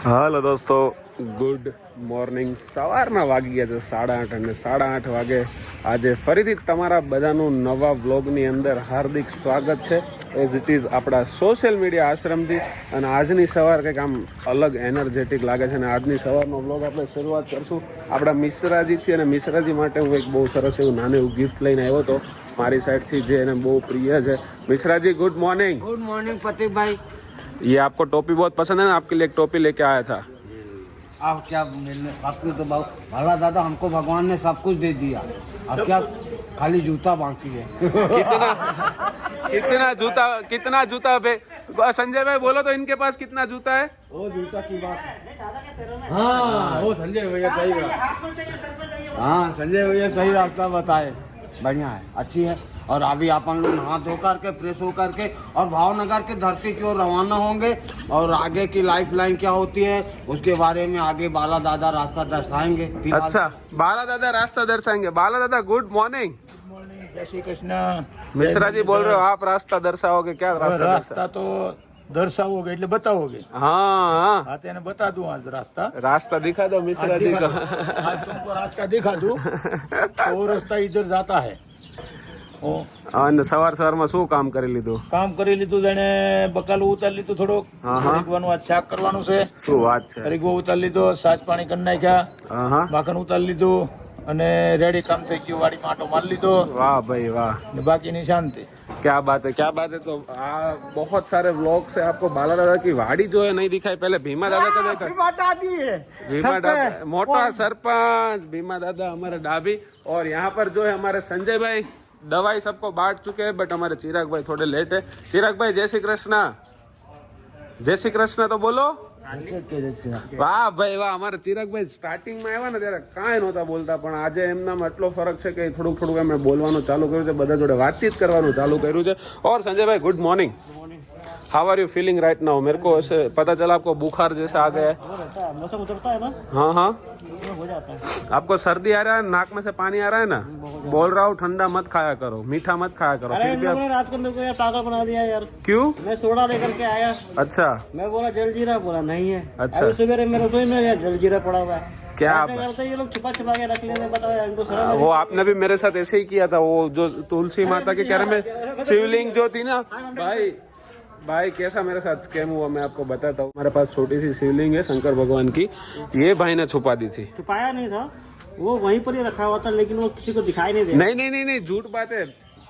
હાલો દોસ્તો, good morning. સવારના વાગી ગયા છે 8:30 અને 8:30 વાગે આજે ફરીથી તમારા બધાનું નવા વ્લોગની અંદર હાર્દિક સ્વાગત છે. એઝ ઇટ ઇઝ આપણા સોશિયલ મીડિયા આશ્રમથી. અને આજની સવાર કંઈક આમ અલગ એનર્જેટિક લાગે છે. અને આજની સવારનો વ્લોગ આપણે શરૂઆત કરશું આપણા મિશ્રાજીથી. અને મિશ્રાજી માટે હું એક બહુ સરસ એવું નાનું એવું ગિફ્ટ લઈને આવ્યો હતો મારી સાઈડથી, જે એને બહુ પ્રિય છે. Mishra good morning. Good morning Prateek भाई. ये आपको टोपी बहुत पसंद है ना, आपके लिए एक टोपी लेके आया था. आप क्या मिलने आपको तो भला दादा, हमको भगवान ने सब कुछ दे दिया. अब क्या खाली जूता बाकी है. कितना जूता बे संजय भाई बोलो तो, इनके पास कितना जूता है? वो जूता की बात हाँ, वो संजय भैया सही बात. हाँ, संजय भैया सही रास्ता बताए. बढ़िया है, अच्छी है. और अभी अपन लोग नहा धो करके फ्रेश होकर के और भावनगर की धरती की ओर रवाना होंगे. और आगे की लाइफ लाइन क्या होती है उसके बारे में आगे बाला दादा रास्ता दर्शाएंगे. अच्छा, बाला दादा रास्ता दर्शाएंगे. बाला दादा गुड मॉर्निंग. जय श्री कृष्ण. मिश्रा जी बोल रहे हो, आप रास्ता दर्शाओगे? क्या रास्ता तो दर्शाओगे એટલે બતાવોગે. हाँ, હા, તેને બતા દઉં આજ रास्ता. रास्ता दिखा दो मिश्रा जी को. आज तुमको रास्ता दिखा दूं. वो रास्ता इधर जाता है. અને સવારમાં શું કામ કરી લીધું? કામ કરી લીધું, જેને બકાલું ઉતારી લીધું, થોડોક રીગવાનું આજ શાક કરવાનું છે. શું વાત છે? રીગવો ઉતારી લીધો, સાજ પાણી કરી નાખ્યા, હા, માખણ ઉતારી લીધું અને રેડી કામ થઈ ગયું. વાડીમાં આટો મારી લીધો. वाह भाई वाह, ને બાકીની શાંતિ. क्या बात है, क्या बात है. तो बहुत सारे व्लॉग से आपको बाला दादा की वाड़ी जो है नहीं दिखाई. पहले भीमा दादा का देखा. भीमा दादा मोटा सरपंच, भीमा दादा हमारे डाभी. और यहाँ पर जो है हमारे संजय भाई दवाई सबको बांट चुके हैं, बट हमारे चिराग भाई थोड़े लेट है. चिराग भाई जय श्री कृष्ण. जय श्री कृष्ण तो बोलो. વાહ ભાઈ વાહ. અમારા ચિરાગભાઈ સ્ટાર્ટિંગમાં આવ્યા ને ત્યારે કાંઈ નહોતા બોલતા, પણ આજે એમનામાં એટલો ફરક છે કે થોડુંક એમણે બોલવાનું ચાલુ કર્યું છે, બધા જોડે વાતચીત કરવાનું ચાલુ કર્યું છે. और Sanjay bhai good morning. How are you feeling right now? मेरे को ऐसे पता चला आपको बुखार जैसा आ गया है. मौसम उतरता है ना, हाँ हाँ, हो जाता है. आपको सर्दी आ रहा है, नाक में से पानी आ रहा है ना. बोल रहा हूँ ठंडा मत खाया करो, मीठा मत खाया करो. अरे फिर भी आप रात को मेरे को यार पागल बना दिया यार. क्यों? मैं सोडा लेकर के आया. अच्छा मैं बोला जलजीरा, बोला नहीं है. अच्छा. अभी सवेरे मेरे रसोई में यार जलजीरा पड़ा हुआ है. क्या ऐसे करते ये लोग छुपा छुपा के रख लेते. बताओ यार, इनको शर्म वो आपने भी मेरे साथ ऐसे ही किया था. वो जो तुलसी माता के क्यारे में शिवलिंग जो थी ना भाई कैसा मेरे साथ स्कैम हुआ मैं आपको बताता हूँ. हमारे पास छोटी सी शिवलिंग है शंकर भगवान की, ये भाई ने छुपा दी थी. छुपाया नहीं था, वो वहीं पर ही रखा हुआ था, लेकिन वो किसी को दिखाई नहीं दिया. नहीं झूठ बात है.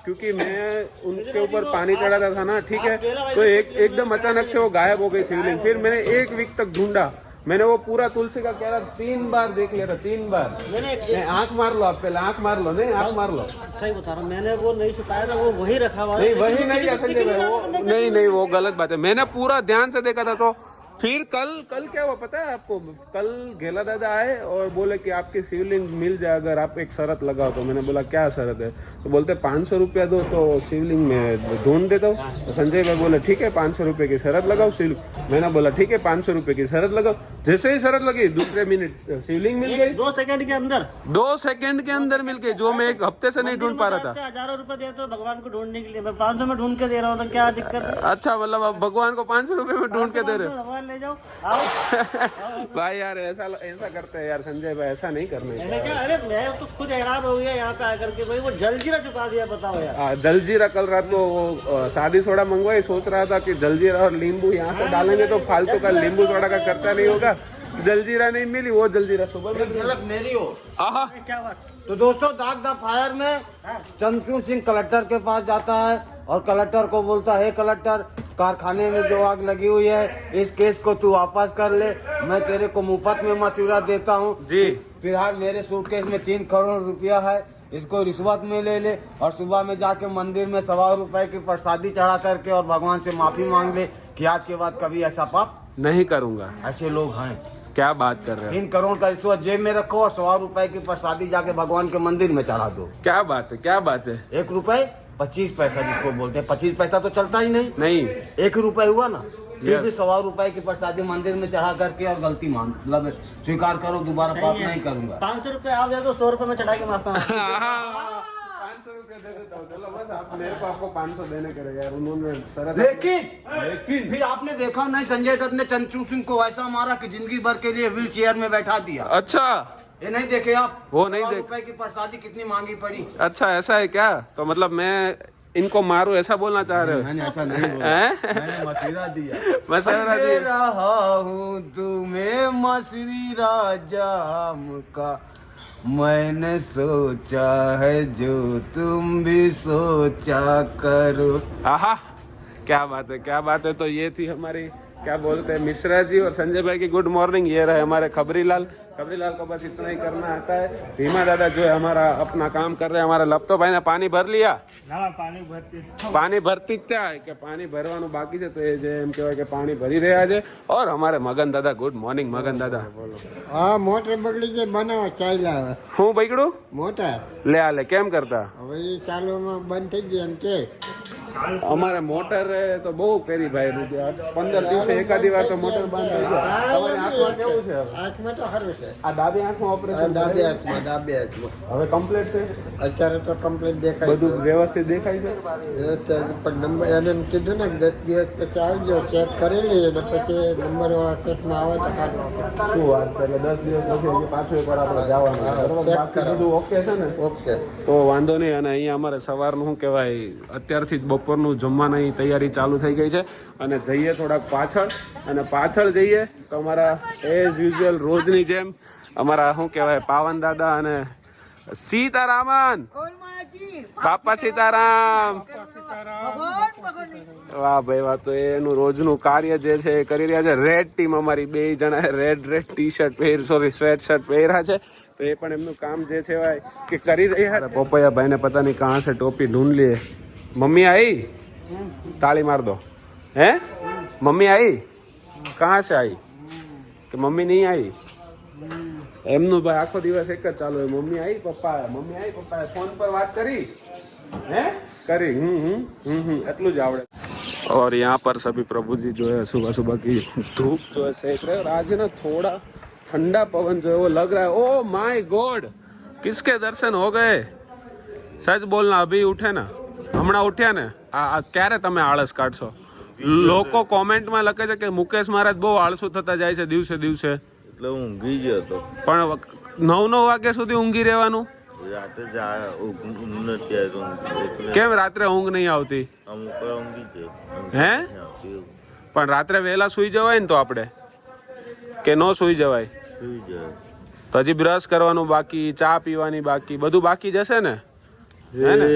क्योंकि मैं उनके ऊपर पानी चढ़ाता था ना, ठीक है, तो एकदम अचानक से वो गायब हो गई शिवलिंग. फिर मैंने 1 वीक तक ढूंढा. मैंने वो पूरा तुलसी का क्यारा 3 बार देख लिया था, 3 बार. नहीं, आंख मार लो आप पहले, आंख मार लो. नहीं, आंख मार लो. सही बता रहा हूँ, मैंने वो नहीं छुपाया था, वो वही रखा हुआ. नहीं वही नहीं है संजय भाई, वो नहीं वो गलत बात है. मैंने पूरा ध्यान से देखा था. तो फिर कल क्या हुआ पता है आपको? कल घेला दादा आए और बोले कि आपकी शिवलिंग मिल जाए अगर आप एक शरत लगाओ. तो मैंने बोला क्या शरत है? तो बोलते 500 रुपया दो तो शिवलिंग में ढूंढ देता हूँ. तो संजय भाई बोले ठीक है 500 रुपये की शरत लगाओ शिवलिंग. मैंने बोला ठीक है 500 रुपये की शरत लगाओ. जैसे ही शरत लगी दूसरे मिनट शिवलिंग मिल गई. 2 सेकंड के अंदर, 2 सेकंड के अंदर मिल गई, जो मैं 1 हफ्ते से नहीं ढूंढ पा रहा था. हजारों रुपए देते हो भगवान को ढूंढने के लिए, मैं 500 में ढूंढ के दे रहा हूँ, तो क्या दिक्कत है? अच्छा, मतलब आप भगवान को 500 रुपये में ढूंढ के दे रहे हो? भगवान ले जाओ. आओ. भाई यार ऐसा करते हैं यार संजय भाई, ऐसा नहीं करना ऐसे क्या? अरे मैं तो खुद हैरान हो गया यहाँ पे आकर के. भाई वो जलजीरा चुका दिया, बताओ यार. जलजीरा कल रात को वो शादी सोडा मंगवाई. सोच रहा था कि जलजीरा और नींबू यहाँ से डालेंगे तो फालतू का नींबू सोडा का खर्चा नहीं होगा. जलजीरा नहीं मिली, वो जलजीरा सुबह में झलक मेरी हो. आहा. क्या बात. तो दोस्तों, दाग द फायर में चंचू सिंह कलेक्टर के पास जाता है और कलेक्टर को बोलता है, कलेक्टर कारखाने में जो आग लगी हुई है इस केस को तू वापस कर ले, मैं तेरे को मुफ्त में मशवरा देता हूँ जी. फिलहाल मेरे सूटकेस में 3 करोड़ रुपया है, इसको रिश्वत में ले ले और सुबह में जाके मंदिर में 1.25 रुपए की प्रसादी चढ़ा करके और भगवान से माफी मांग ले कि आज के बाद कभी ऐसा पाप नहीं करूंगा. ऐसे लोग हैं. क्या बात कर रहे हो? 3 करोड़ का रिश्वत जेब में रखो और 1.25 रुपए की प्रसादी जाके भगवान के मंदिर में चढ़ा दो. क्या बात है, क्या बात है. 1 रुपए 25 पैसा जिसको बोलते हैं. 25 पैसा तो चलता ही नहीं. 1 रुपए हुआ ना, फिर भी 1.25 रुपए की प्रसादी मंदिर में चढ़ा करके और गलती मान मतलब स्वीकार करो, दोबारा पाप नहीं करूंगा. 500 रुपए आप दे दो, 100 रुपए में चढ़ा के मारता हूँ. रुपये दे देता हूँ, चलो बस आप मेरे को आपको 500 देने के रहे यार, उन्होंने शरत। लेकिन फिर आपने देखा नहीं, संजय दत्त ने चंचू सिंह को ऐसा मारा कि जिंदगी भर के लिए व्हील चेयर में बैठा दिया। अच्छा, ये नहीं देखे आप? वो नहीं 100 देख- रुपए की प्रसादी कितनी महंगी पड़ी। अच्छा ऐसा है क्या? तो मतलब मैं इनको मारूं ऐसा बोलना चाह रहे हो? मैंने ऐसा नहीं बोला, हैं? मैंने मशीरा दिया। मसाला दे दिया। रहा हूँ तुम्हें मशीरा जाम का, मैंने सोचा है जो तुम भी सोचा करो। आहा, क्या बात है, क्या बात है। तो ये थी हमारी, क्या बोलते हैं, मिश्रा जी और संजय भाई की गुड मॉर्निंग। ये रहे हमारे खबरीलाल को बस इतना ही करना आता है। भीमा दादा जो है हमारा अपना काम कर रहे हैं। हमारा लपतो भाई ने पानी भर लिया? पानी भरती જ છે કે પાણી ભરવાનું બાકી છે, તો એ જે એમ કહેવાય કે પાણી ભરી રહ્યા છે. और हमारे મગન દાદા, ગુડ મોર્નિંગ મગન દાદા. હા મોટર બગડી ગઈ, બનાવો ચાલ્યા હવે હું બગડું મોટર લે આ લે કેમ કરતા? હવે એ ચાલુમાં બંધ થઈ ગઈ એમ કે અમારે મોટર તો બહુ કરી ભાઈ, 15 દિવસે એકાદી વાર તો મોટર બંધ થઈ જાય. તમારી આંખમાં કેવું છે હવે? આંખમાં તો ખરું છે, આ ડાબી આંખમાં ઓપરેશન ડાબે હાથમાં હવે કમ્પ્લીટ છે? અત્યારે તો કમ્પ્લીટ દેખાય બધું વ્યવસ્થિત દેખાય છે? પણ નંબર એને એમ કીધું ને 10 દિવસ પછી આવજો, ચેક કરી લઈએ ને પછી નંબર વાળા કેસમાં આવે તો કાઢવા પડે. શું વાત છે, એટલે 10 દિવસ પછી હજી પાછું એકવાર આપણે જવાનું છે, બરોબર? check બાકી કરાવો. બધું ઓકે છે ને? ઓકે તો વાંધો નહીં. અને અહીંયા અમારે સવારનું શું કહેવાય, અત્યારથી જ બપોરનું જમવાની તૈયારી ચાલુ થઈ ગઈ છે. અને જઈએ થોડાક પાછળ, અને પાછળ જઈએ તો અમારા એઝ યુઝ્યુઅલ રોજની જેમ અમારા શું કહેવાય પાવન દાદા અને સીતારામન, બાપા સીતારામ, વાહ ભાઈ વાહ. તો એનું રોજનું કાર્ય જે છે એ કરી રહ્યા છે. રેડ ટીમ અમારી, 2 જણા red T shirt sweat shirt પહેર્યા છે. તો એ પણ એમનું કામ જે છે ભાઈ કે કરી રહ્યા છે. પોપૈયા ભાઈ ને પતા નહીં કહાં से टोपी ढूंढ लिए. मम्मी आई? ताली मार दो. हैं? मम्मी आई? कहाँ से आई? कि मम्मी नहीं आई? એમનું ભાઈ આખો દિવસ એક જ ચાલુ હોય, મમ્મી આવી પપ્પા આવ્યા, મમ્મી આવી પપ્પા આવ્યા. ફોન પર વાત કરી? हैं? કરી એટલું જ આવડે. और यहाँ पर सभी प्रभु जी जो है सुबह सुबह की धूप जो है सेक रहे हैं. और आज ना थोड़ा ठंडा पवन जो है वो लग रहा है. ओ माय गॉड, किसके दर्शन हो गए? सच बोलना, अभी उठे ना, હમણાં ઉઠ્યા ને? આ ક્યારે તમે આળસ કાઢશો? લોકો કોમેન્ટમાં લખે છે કે મુકેશ મહારાજ બહુ આળસુ થતા જાય છે દિવસે દિવસે. એટલે હું ઊંઘી ગયો હતો પણ 9 વાગ્યા સુધી ઊંઘી રહેવાનું રાતે જ ઊંઘ નથી આવતી કેમ? રાત્રે ઊંઘ નહીં આવતી? અમુક વાર ઊંઘી છે હે? પણ રાત્રે વહેલા સુઈ જવાય ને તો આપણે, કે નો સુઈ જવાય? સુઈ જાય તો હજી બ્રશ કરવાનું બાકી, ચા પીવાની બાકી, બધું બાકી જશે ને? હે ને?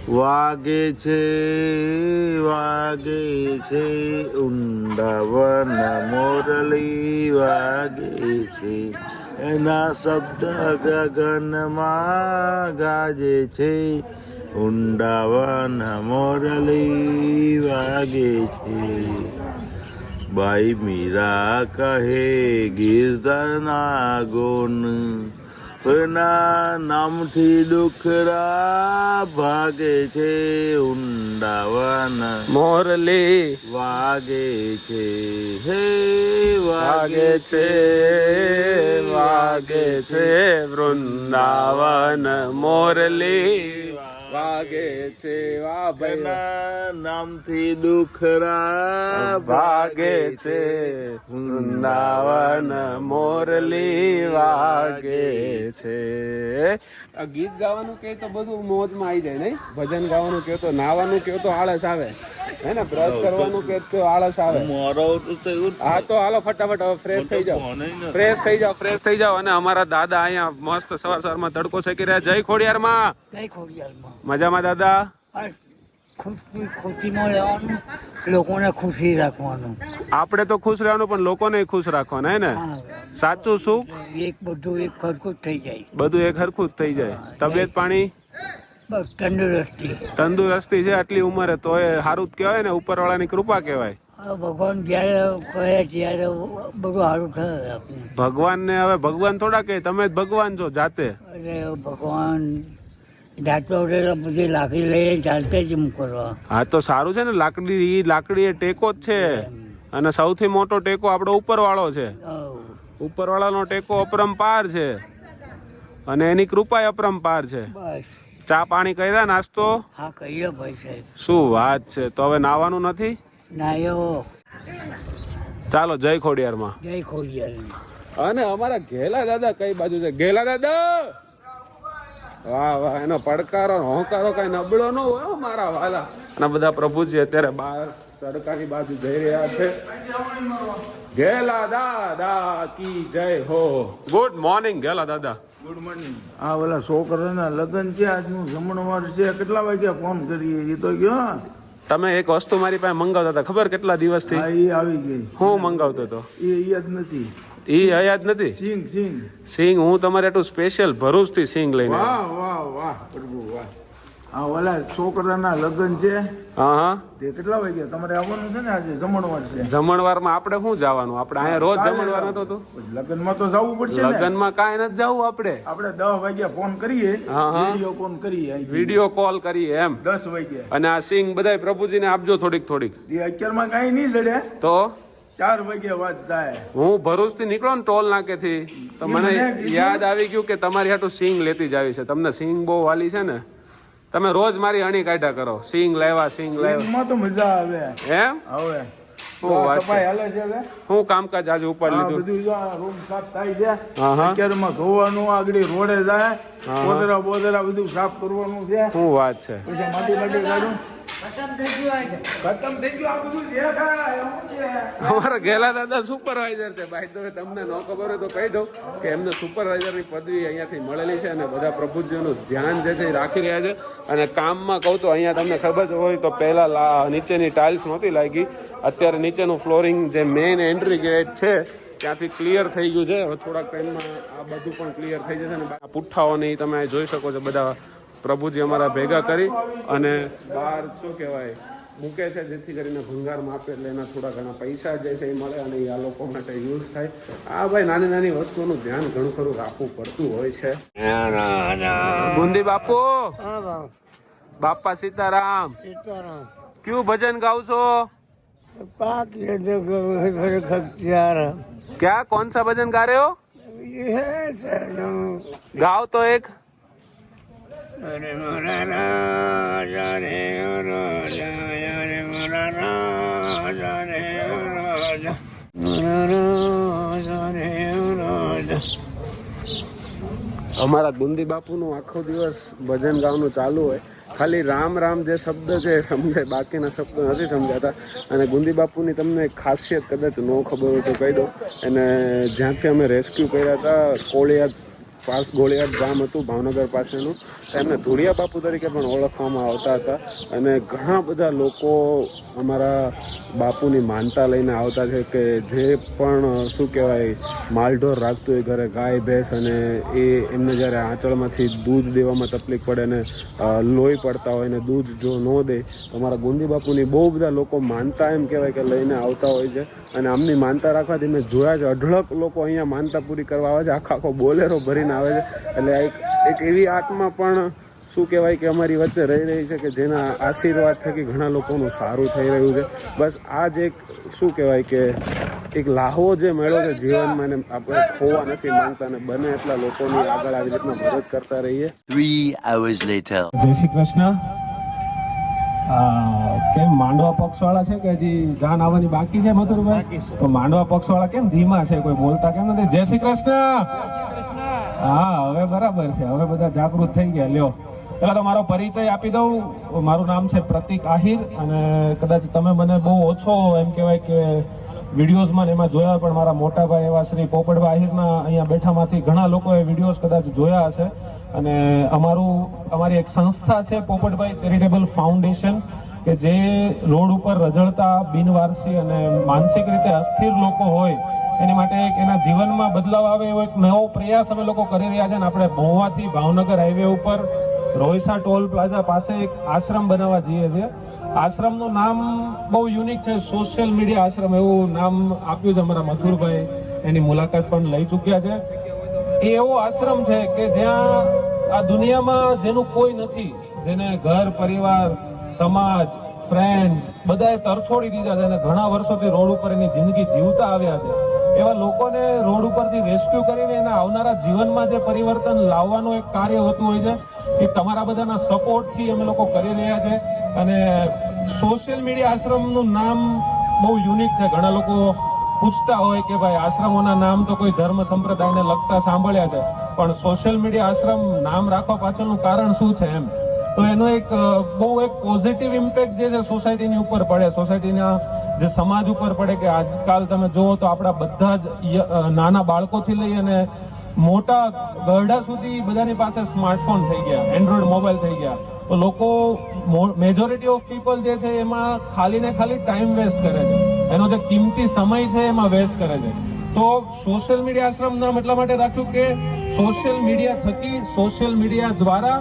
વાગે છે ઊંડાવન મોરલી વાગે છે, એના શબ્દ ગગનમાં ગાજે છે, ઊંડાવન મોરલી વાગે છે. બાઈ મીરા કહે ગીર્તના ગુણ, ના નામથી દુખરા ભાગે છે, ઊંડાવન મોરલી વાગે છે, હે વાગે છે, વાગે છે, વૃંદાવન મોરલી વાગે છે. વાહ ભાઈ, એના નામથી દુખરા ભાગે છે, વૃંદાવન મોરલી વાગે છે. આ ગીત ગાવાનું કે તો બધું મોજમાં આવી જાય નહીં? ભજન ગાવાનું કે તો, નાવાનું કે તો આળસ આવે, હે ને? બ્રશ કરવાનું કે તો આળસ આવે. મારો તો એવું જ હા તો હાલો ફટાફટ હવે ફ્રેશ થઈ જાઓ, ફ્રેશ થઈ જાઓ. અને અમારા દાદા અહીંયા મસ્ત સવારમાં તડકો શેકી રહ્યા. જય ખોડિયારમાં. મજામાં દાદા? ખુશીમાં રહેવાનું, લોકોને ખુશી રાખવાનું. આપણે તો ખુશ રહેવાનું પણ લોકોને ખુશ રાખવાના, હે ને? સાચું શું? એક બધું એક ખરખું જ થઈ જાય. બધું એક હરખું જ થઈ જાય. તબિયત પાણી બસ તંદુરસ્તી છે આટલી ઉંમરે, તો એ સારું જ કહેવાય ને, ઉપરવાળાની કૃપા કહેવાય. ભગવાન જયારે કહે ત્યારે બધું સારું થાય આપણને. ભગવાનને હવે ભગવાન થોડા કહે, તમે જ ભગવાન છો જાતે. એટલે ભગવાન જાતો બધી લાકડી લઈને ચાલતે જ કરવા. હા તો સારું છે ને, લાકડી એ ટેકો જ છે. અને સૌથી મોટો ટેકો આપણો ઉપરવાળો છે. ઉપરવાળાનો ટેકો અપરંપાર છે અને એની કૃપા અપરંપાર છે. બસ ચા પાણી કર્યા, નાસ્તો? હા કહીએ ભાઈ સાહેબ. શું વાત છે. તો હવે નાવાનું નથી? નાયો. ચાલો જય ખોડિયારમાં. જય ખોડિયાર. અને અમારા ઘેલા દાદા કઈ બાજુ છે? ઘેલા દાદા, વાહ વાહ, એનો પડકારો હોંકારો કઈ નબળો ન હોય હો મારા વાલા. અને બધા પ્રભુજી અત્યારે બહાર તડકાની બાજુ જઈ રહ્યા છે. ઘેલા દાદા કી જય હો. ગુડ મોર્નિંગ ઘેલા દાદા. Good morning. આ ઓલા છોકરાના લગ્ન છે, આજનું જમણવાર છે. કેટલા વાગ્યા ફોન કરીએ એ તો ગયો. તમે એક વસ્તુ મારી પાસે મંગાવતા હતા, ખબર કેટલા દિવસથી? હા, એ આવી ગઈ. હું મંગાવતો હતો એ યાદ નથી. ઈ યાદ નથી. સિંગ સિંગ. સિંગ હું તમારે એટલું સ્પેશિયલ ભરૂચ થી સિંગ લઈને આવ્યો. વાહ વાહ વાહ પ્રભુ વાહ. આ ઓલા છોકરાના લગ્ન છે. હા હા. તે કેટલા વાગ્યા તમારે આવવાનું છે ને? આજે જમણવાર છે. જમણવારમાં આપણે શું જવાનું? આપણે અહીંયા રોજ જમણવાર નતો તો. લગ્નમાં તો જવું પડશે ને. લગ્નમાં કાંઈ નથી જવું આપણે. આપણે 10 વાગ્યા ફોન કરીએ, હા, હા. વિડીયો ફોન કરીએ અહીંથી. વિડીયો કોલ કરીએ એમ. 10 વાગ્યા. અને આ સિંગ બધાય પ્રભુજીને આપજો થોડીક થોડીક. એ 11 માં કાંઈ નહીં જડે. તો 4 વાગ્યા વાત થાય. હું ભરૂચ થી નીકળો ને ટોલ નાકેથી તો મને યાદ આવી ગયું કે તમારી હાટું સિંગ લેતી જ આવી છે. તમને સિંગ બહુ વાલી છે ને. તમે રોજ મારી અણી કાઢ્યા કરો, સિંગ લાવ્યા સિંગ લાવ્યા. એમાં તો મજા આવે. એમ હવે શું વાત સફાઈ છે. હાલે છે હવે. હું કામકાજ આજે ઉપાડી આ લીધું. બધું જો આ રૂમ સાફ થાય છે. હા હા. 11 માં ધોવાનું, આગળ રોડે જાય, હા. બોદરા બોદરા બધું સાફ કરવાનું છે. શું વાત છે. પછી માટી કાઢું. ખતમ થઈ ગયું આ બધું છે. એવું છે. અમારા ગેલા દાદા સુપરવાઇઝર છે. ભાઈ તો તમને ન ખબર હોય તો કહી દઉં કે એમને સુપરવાઇઝરની પદવી અહીંયાથી મળેલી છે અને બધા પ્રભુજીઓનું ધ્યાન જે છે એ રાખી રહ્યા છે. અને કામમાં કહું તો અહીંયા તમને ખબર જ હોય તો પહેલા નીચેની ટાઇલ્સ નહોતી લાગી. અત્યારે નીચેનું ફ્લોરિંગ જે મેઇન એન્ટ્રી ગેટ છે ત્યાંથી ક્લિયર થઈ ગયું છે. હવે થોડાક ટાઈમમાં આ બધું પણ ક્લિયર થઈ જશે. અને આ પુઠ્ઠાઓની તમે જોઈ શકો છો, બધા પ્રભુજી અમારા ભેગા કરી અને બહાર શું કહેવાય મૂકે છે, જેથી કરીને ભંગારમાં આપે એટલે એના થોડા ઘણા પૈસા જે છે એ મળે અને એ આ લોકો માટે યુઝ થાય. આ ભાઈ નાની નાની વસ્તુઓનું ધ્યાન ઘણું ખરું રાખવું પડતું હોય છે. ગુંદી બાપુ, બાપા સીતારામ, ક્યું ભજન ગાવ છો? क्या कौन सा भजन गा रहे हो? गाओ तो एक. અમારા ગુંદી બાપુનું આખો દિવસ ભજન ગાવાનું ચાલુ હોય. ખાલી રામ રામ જે શબ્દ છે એ સમજાય, બાકીના શબ્દ નથી સમજાતા. અને ગુંદી બાપુની તમને એક ખાસિયત કદાચ ન ખબર હોય તો કહી દઉં. અને જ્યાંથી અમે રેસ્ક્યુ કર્યા હતા, ગોળિયાદ ગામ હતું ભાવનગર પાસેનું, એમને ધુળિયા બાપુ તરીકે પણ ઓળખવામાં આવતા હતા. અને ઘણા બધા લોકો અમારા બાપુની માનતા લઈને આવતા છે કે જે પણ શું કહેવાય માલઢોર રાખતું હોય ઘરે, ગાય ભેંસ, અને એ એમને જ્યારે આંચળમાંથી દૂધ દેવામાં તકલીફ પડે ને લોહી પડતા હોય ને દૂધ જો ન દે તો અમારા ગુંદી બાપુની બહુ બધા લોકો માનતા એમ કહેવાય કે લઈને આવતા હોય છે. અને આમની માનતા રાખવાથી મેં જોયા છે અઢળક લોકો અહીંયા માનતા પૂરી કરવા આવે છે. આખો બોલેરો ભરીને આવે છે. એટલે એક એવી આત્મા પણ શું કહેવાય કે અમારી વચ્ચે રહી રહી છે કે જેના આશીર્વાદ થકી ઘણા લોકોનું સારું થઈ રહ્યું છે. બસ આ જ એક શું કહેવાય કે એક લાહવો જે મેળો છે જીવનમાં, એને આપણે ખોવા નથી માંગતા ને બને એટલા લોકોની આગળ આવી રીતના મદદ કરતા રહીએ. 3 hours later. જય શ્રી કૃષ્ણ. કેમ માંડવા પક્ષ વાળા છે કે હજી જાન આવવાની બાકી છે મધુરભાઈ? તો માંડવા પક્ષ વાળા કેમ ધીમા છે, કોઈ બોલતા કેમ નથી? જય શ્રી કૃષ્ણ. હા હવે બરાબર છે, હવે બધા જાગૃત થઈ ગયા. લ્યો પેલા તો મારો પરિચય આપી દઉં. મારું નામ છે પ્રતિક આહિર અને કદાચ તમે મને બહુ ઓછો એમ કહેવાય કે વિડીયોઝમાં એમાં જોયા, પણ મારા મોટાભાઈ એવા શ્રી પોપટભાઈ આહિરના અહીંયા બેઠામાંથી ઘણા લોકોએ વિડીયોઝ કદાચ જોયા હશે. અને અમારી એક સંસ્થા છે પોપટભાઈ ચેરિટેબલ ફાઉન્ડેશન કે જે રોડ ઉપર રઝળતા બિનવારસી અને માનસિક રીતે અસ્થિર લોકો હોય એની માટે એક એના જીવનમાં બદલાવ આવે એવો એક નવો પ્રયાસ અમે લોકો કરી રહ્યા છે. અને આપણે મહુવાથી ભાવનગર હાઈવે ઉપર રોહિસા ટોલ પ્લાઝા પાસે એક આશ્રમ બનાવવા જઈએ છીએ. આશ્રમનું નામ બહુ યુનિક છે, સોશિયલ મીડિયા આશ્રમ એવું નામ આપ્યું છે અમારા મથુરભાઈ. એની મુલાકાત પણ લઈ ચૂક્યા છે. એ એવો આશ્રમ છે કે જ્યાં આ દુનિયામાં જેનું કોઈ નથી, જેને ઘર પરિવાર સમાજ ફ્રેન્ડ્સ બધાએ તરછોડી દીધા છે અને ઘણા વર્ષોથી રોડ ઉપર એની જિંદગી જીવતા આવ્યા છે. એવા લોકોને રોડ ઉપરથી રેસ્ક્યુ કરીને એના આવનારા જીવનમાં જે પરિવર્તન લાવવાનું એક કાર્ય હોતું હોય છે, એ તમારા બધાના સપોર્ટથી અમે લોકો કરી રહ્યા છે. અને સોશિયલ મીડિયા આશ્રમનું નામ બહુ યુનિક છે. ઘણા લોકો પૂછતા હોય કે ભાઈ આશ્રમોના નામ તો કોઈ ધર્મ સંપ્રદાયને લગતા સાંભળ્યા છે, પણ સોશિયલ મીડિયા આશ્રમ નામ રાખવા પાછળનું કારણ શું છે એમ. તો એનો એક બહુ એક પોઝિટિવ ઇમ્પેક્ટ જે છે સોસાયટીની ઉપર પડે, સોસાયટીના જે સમાજ ઉપર પડે. કે આજકાલ તમે જુઓ તો આપણા બધા જ નાના બાળકોથી લઈ અને મોટા ગરડા સુધી બધાની પાસે સ્માર્ટફોન થઈ ગયા, એન્ડ્રોઈડ મોબાઈલ થઈ ગયા. તો લોકો મેજોરિટી ઓફ પીપલ જે છે એમાં ખાલી ને ખાલી ટાઈમ વેસ્ટ કરે છે, એનો જે કિંમતી સમય છે એમાં વેસ્ટ કરે છે. તો સોશિયલ મીડિયા આશ્રમ નામ એટલા માટે રાખ્યું કે સોશિયલ મીડિયા થકી, સોશિયલ મીડિયા દ્વારા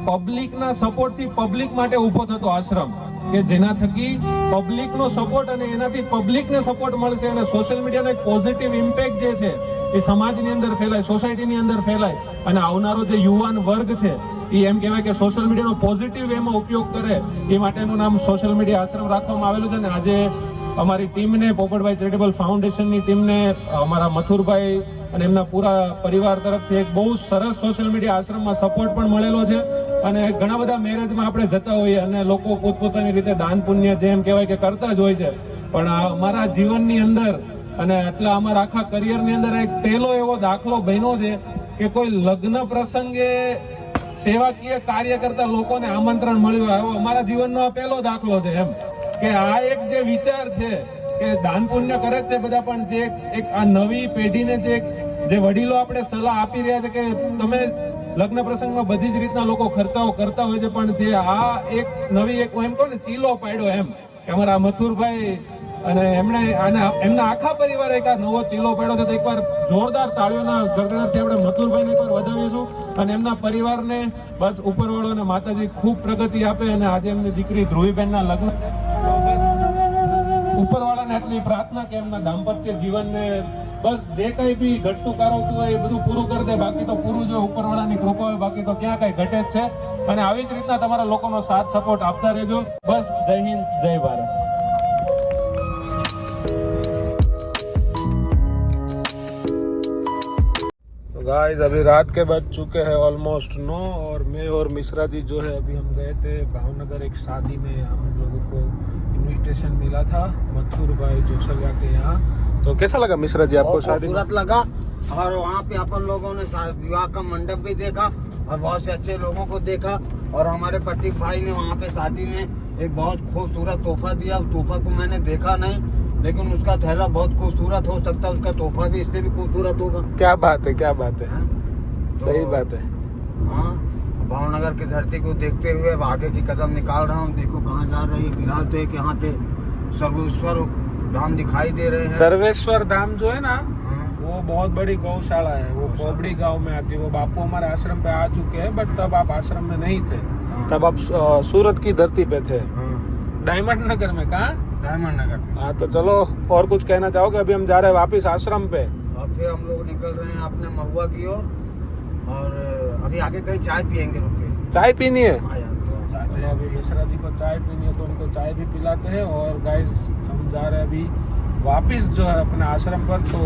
પબ્લિકના સપોર્ટથી પબ્લિક માટે ઊભો થતો આશ્રમ, કે જેના થકી પબ્લિકનો સપોર્ટ અને એનાથી પબ્લિકને સપોર્ટ મળશે અને સોશિયલ મીડિયાનો એક પોઝિટિવ ઇમ્પેક્ટ જે છે એ સમાજની અંદર ફેલાય, સોસાયટીની અંદર ફેલાય. અને આવનારો જે યુવાન વર્ગ છે એ એમ કહેવાય કે સોશિયલ મીડિયાનો પોઝિટિવ વેમાં ઉપયોગ કરે, એ માટેનું નામ સોશિયલ મીડિયા આશ્રમ રાખવામાં આવેલું છે. અને આજે અમારી ટીમને, પોપટભાઈ ચેરિટેબલ ફાઉન્ડેશનની ટીમને, અમારા મથુરભાઈ અને એમના પૂરા પરિવાર તરફથી એક બહુ સરસ સોશિયલ મીડિયા આશ્રમમાં સપોર્ટ પણ મળેલો છે. અને ઘણા બધા મેરેજમાં આપણે જતા હોઈએ અને લોકો પોતપોતાની રીતે દાન પુણ્ય જેમ કહેવાય કે કરતા જ હોય છે, પણ અમારા જીવનની અંદર અને એટલા અમારા આખા કરિયરની અંદર એક પહેલો એવો દાખલો બન્યો છે કે કોઈ લગ્ન પ્રસંગે સેવાકીય કાર્ય કરતા લોકોને આમંત્રણ મળ્યું. આવ્યો અમારા જીવનનો આ પહેલો દાખલો છે એમ, કે આ એક જે વિચાર છે કે દાન પુણ્ય કરે જ છે બધા, પણ જે એક આ નવી પેઢીને જે વડીલો આપણે સલાહ આપી રહ્યા છે કે તમે લગ્ન પ્રસંગમાં બધી જ રીતના લોકો ખર્ચાઓ કરતા હોય છે, પણ જે આ એક નવી એક એમ કહો ને ચીલો પાડ્યો એમ, કે અમારા મથુરભાઈ અને એમણે એમના આખા પરિવારે એક આ નવો ચીલો પાડ્યો છે. તો એકવાર જોરદાર તાળીઓના ગડગડાટથી આપણે મથુરભાઈને એકવાર વધાવીશું અને એમના પરિવારને બસ ઉપરવાળો અને માતાજી ખૂબ પ્રગતિ આપે. અને આજે એમની દીકરી ધ્રુવીબેનના લગ્ન, ઉપરવાળાને આટલી પ્રાર્થના કે એમના દાંપત્ય જીવનને બસ જે કઈ બી ઘટતું કારવતું હોય એ બધું પૂરું કરી દે. બાકી તો પૂરું જો ઉપરવાળાની કૃપા હોય, બાકી તો ક્યાં કઈ ઘટે જ છે. અને આવી જ રીતના તમારા લોકોનો સાથ સપોર્ટ આપતા રહેજો. બસ જય હિન્દ, જય ભારત. तो गाइस अभी रात के बज चुके हैं ऑलमोस्ट 9 और मैं और मिश्रा जी जो है अभी हम गए थे भावनगर एक शादी में. हम लोगों को इनविटेशन मिला था मथुर भाई जोसलिया के यहाँ. तो कैसा लगा मिश्रा जी आपको शादी? खूबसूरत लगा और वहाँ पे अपन लोगों ने विवाह का मंडप भी देखा और बहुत से अच्छे लोगों को देखा. और हमारे प्रतीक भाई ने वहाँ पे शादी में एक बहुत खूबसूरत तोहफा दिया. उस तोहफा को मैंने देखा नहीं, लेकिन उसका थैला बहुत खूबसूरत हो सकता है, उसका तोहफा भी इससे भी खूबसूरत होगा. क्या बात है, क्या बात है, सही बात है. हाँ, भावनगर की धरती को देखते हुए अब आगे की कदम निकाल रहा हूँ. देखो कहाँ जा रही है. फिलहाल तो एक यहाँ पे सर्वेश्वर धाम दिखाई दे रहे हैं. सर्वेश्वर धाम जो है ना, वो बहुत बड़ी गौशाला है. वो पोबड़ी गांव में आती है. वो बापू हमारे आश्रम पे आ चुके हैं, बट तब आप आश्रम में नहीं थे. तब आप सूरत की धरती पे थे, डायमंड नगर में. कहाँ? डायमंड नगर. हाँ, तो चलो और कुछ कहना चाहोगे? अभी हम जा रहे हैं वापिस आश्रम पे और फिर हम लोग निकल रहे हैं अपने महुआ की ओर. और अभी आगे कहीं चाय पियेंगे रुक के. चाय पीनी है. चाय अभी मिश्रा जी को चाय पीनी है तो उनको चाय भी पिलाते हैं. और गाइस हम जा रहे हैं अभी वापिस जो है अपने आश्रम पर. तो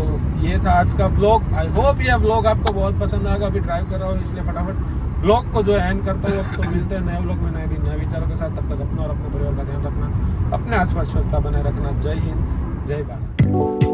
ये था आज का व्लॉग. आई होप ये व्लॉग आपको बहुत पसंद आएगा. अभी ड्राइव कर रहा हूँ इसलिए फटाफट व्लॉग को जो एंड करता हूँ. तो मिलते हैं नए व्लॉग में नए दिन नए विचारों के साथ. तब तक अपना और अपने परिवार का ध्यान रखना, अपने आसपास स्वच्छता बनाए रखना. जय हिंद, जय भारत.